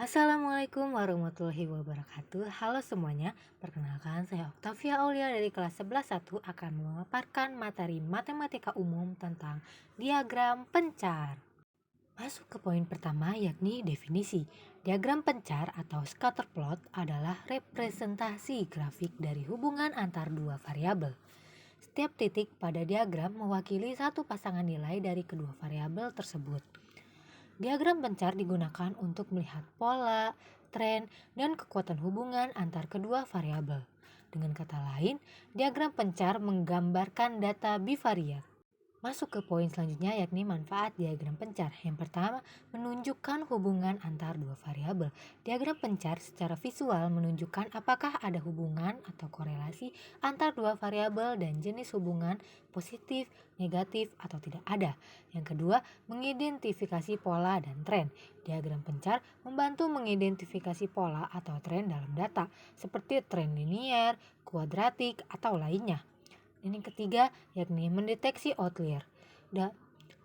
Assalamualaikum warahmatullahi wabarakatuh. Halo semuanya, perkenalkan saya Oktavia Aulia dari kelas 11.1 akan memaparkan materi matematika umum tentang diagram pencar. Masuk ke poin pertama yakni definisi. Diagram pencar atau scatter plot adalah representasi grafik dari hubungan antar dua variabel. Setiap titik pada diagram mewakili satu pasangan nilai dari kedua variabel tersebut. Diagram pencar digunakan untuk melihat pola, tren, dan kekuatan hubungan antar kedua variabel. Dengan kata lain, diagram pencar menggambarkan data bivariat. Masuk ke poin selanjutnya yakni manfaat diagram pencar. Yang pertama, menunjukkan hubungan antar dua variabel. Diagram pencar secara visual menunjukkan apakah ada hubungan atau korelasi antar dua variabel dan jenis hubungan positif, negatif, atau tidak ada. Yang kedua, mengidentifikasi pola dan tren. Diagram pencar membantu mengidentifikasi pola atau tren dalam data, seperti tren linier, kuadratik, atau lainnya. Dan yang ketiga yakni mendeteksi outlier.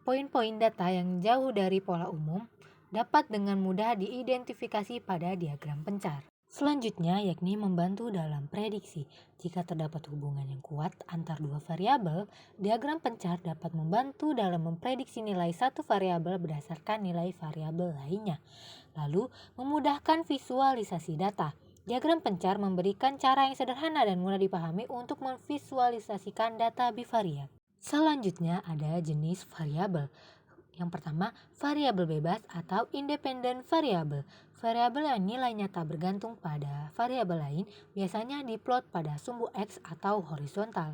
Poin-poin data yang jauh dari pola umum dapat dengan mudah diidentifikasi pada diagram pencar. Selanjutnya yakni membantu dalam prediksi. Jika terdapat hubungan yang kuat antar dua variabel, diagram pencar dapat membantu dalam memprediksi nilai satu variabel berdasarkan nilai variabel lainnya. Lalu, memudahkan visualisasi data. Diagram pencar memberikan cara yang sederhana dan mudah dipahami untuk memvisualisasikan data bivariat. Selanjutnya ada jenis variabel. Yang pertama, variabel bebas atau independent variable. Variabel yang nilainya tak bergantung pada variabel lain biasanya diplot pada sumbu X atau horizontal.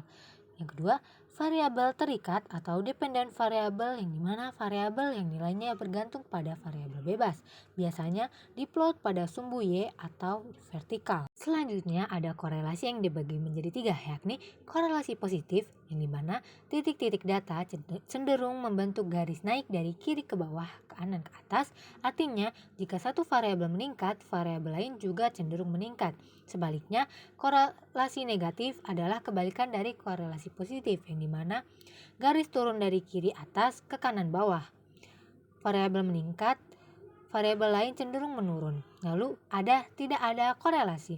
Yang kedua, variabel terikat atau dependent variable yang dimana variabel yang nilainya bergantung pada variabel bebas. Biasanya diplot pada sumbu Y atau vertikal. Selanjutnya ada korelasi yang dibagi menjadi tiga, yakni korelasi positif yang dimana titik-titik data cenderung membentuk garis naik dari kiri ke bawah, kanan ke atas. Artinya jika satu variabel meningkat, variabel lain juga cenderung meningkat. Sebaliknya, korelasi negatif adalah kebalikan dari korelasi positif yang dimana garis turun dari kiri atas ke kanan bawah. Variabel meningkat, variabel lain cenderung menurun. Lalu tidak ada korelasi.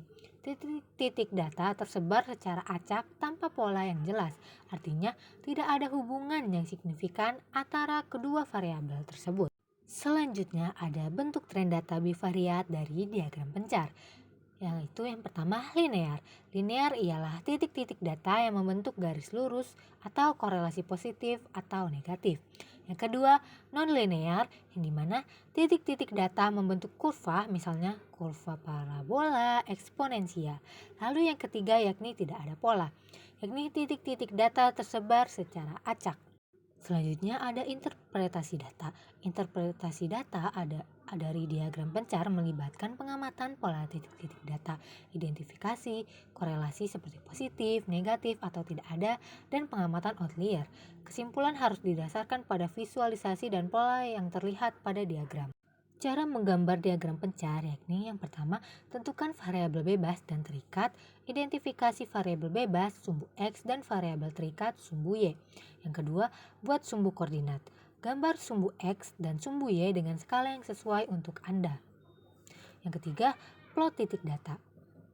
Titik data tersebar secara acak tanpa pola yang jelas. Artinya tidak ada hubungan yang signifikan antara kedua variabel tersebut. Selanjutnya ada bentuk tren data bivariat dari diagram pencar. Yaitu yang pertama linear. Linear ialah titik-titik data yang membentuk garis lurus atau korelasi positif atau negatif. Yang kedua non-linear yang dimana titik-titik data membentuk kurva, misalnya kurva parabola, eksponensial. Lalu yang ketiga yakni tidak ada pola, yakni titik-titik data tersebar secara acak. Selanjutnya ada interpretasi data. Interpretasi data ada dari diagram pencar melibatkan pengamatan pola titik-titik data, identifikasi, korelasi seperti positif, negatif, atau tidak ada, dan pengamatan outlier. Kesimpulan harus didasarkan pada visualisasi dan pola yang terlihat pada diagram. Cara menggambar diagram pencar yakni yang pertama, tentukan variabel bebas dan terikat, identifikasi variabel bebas, sumbu X dan variabel terikat, sumbu Y. Yang kedua, buat sumbu koordinat. Gambar sumbu X dan sumbu Y dengan skala yang sesuai untuk Anda. Yang ketiga, plot titik data.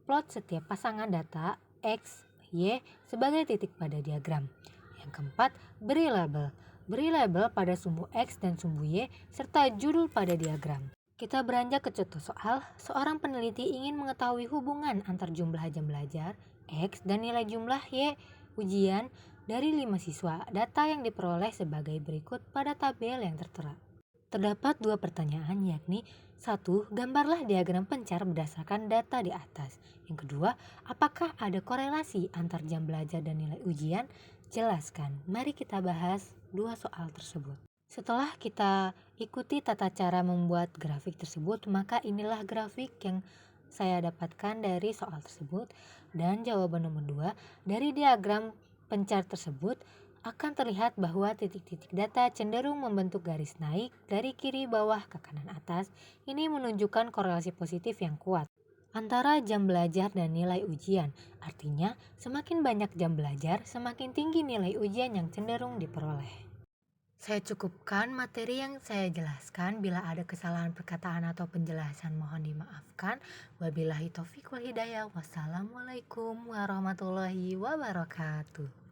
Plot setiap pasangan data X, Y sebagai titik pada diagram. Yang keempat, beri label. Beri label pada sumbu X dan sumbu Y serta judul pada diagram. Kita beranjak ke contoh soal. Seorang peneliti ingin mengetahui hubungan antar jumlah jam belajar X dan nilai jumlah Y ujian dari 5 siswa. Data yang diperoleh sebagai berikut pada tabel yang tertera. Terdapat dua pertanyaan, yakni 1. Gambarlah diagram pencar berdasarkan data di atas. Yang kedua, apakah ada korelasi antar jam belajar dan nilai ujian? Jelaskan. Mari kita bahas dua soal tersebut. Setelah kita ikuti tata cara membuat grafik tersebut, maka inilah grafik yang saya dapatkan dari soal tersebut. Dan jawaban nomor 2, dari diagram pencar tersebut akan terlihat bahwa titik-titik data cenderung membentuk garis naik dari kiri bawah ke kanan atas. Ini menunjukkan korelasi positif yang kuat antara jam belajar dan nilai ujian. Artinya, semakin banyak jam belajar, semakin tinggi nilai ujian yang cenderung diperoleh. Saya cukupkan materi yang saya jelaskan. Bila ada kesalahan perkataan atau penjelasan mohon dimaafkan. Wabillahi taufiq wal hidayah. Wassalamualaikum warahmatullahi wabarakatuh.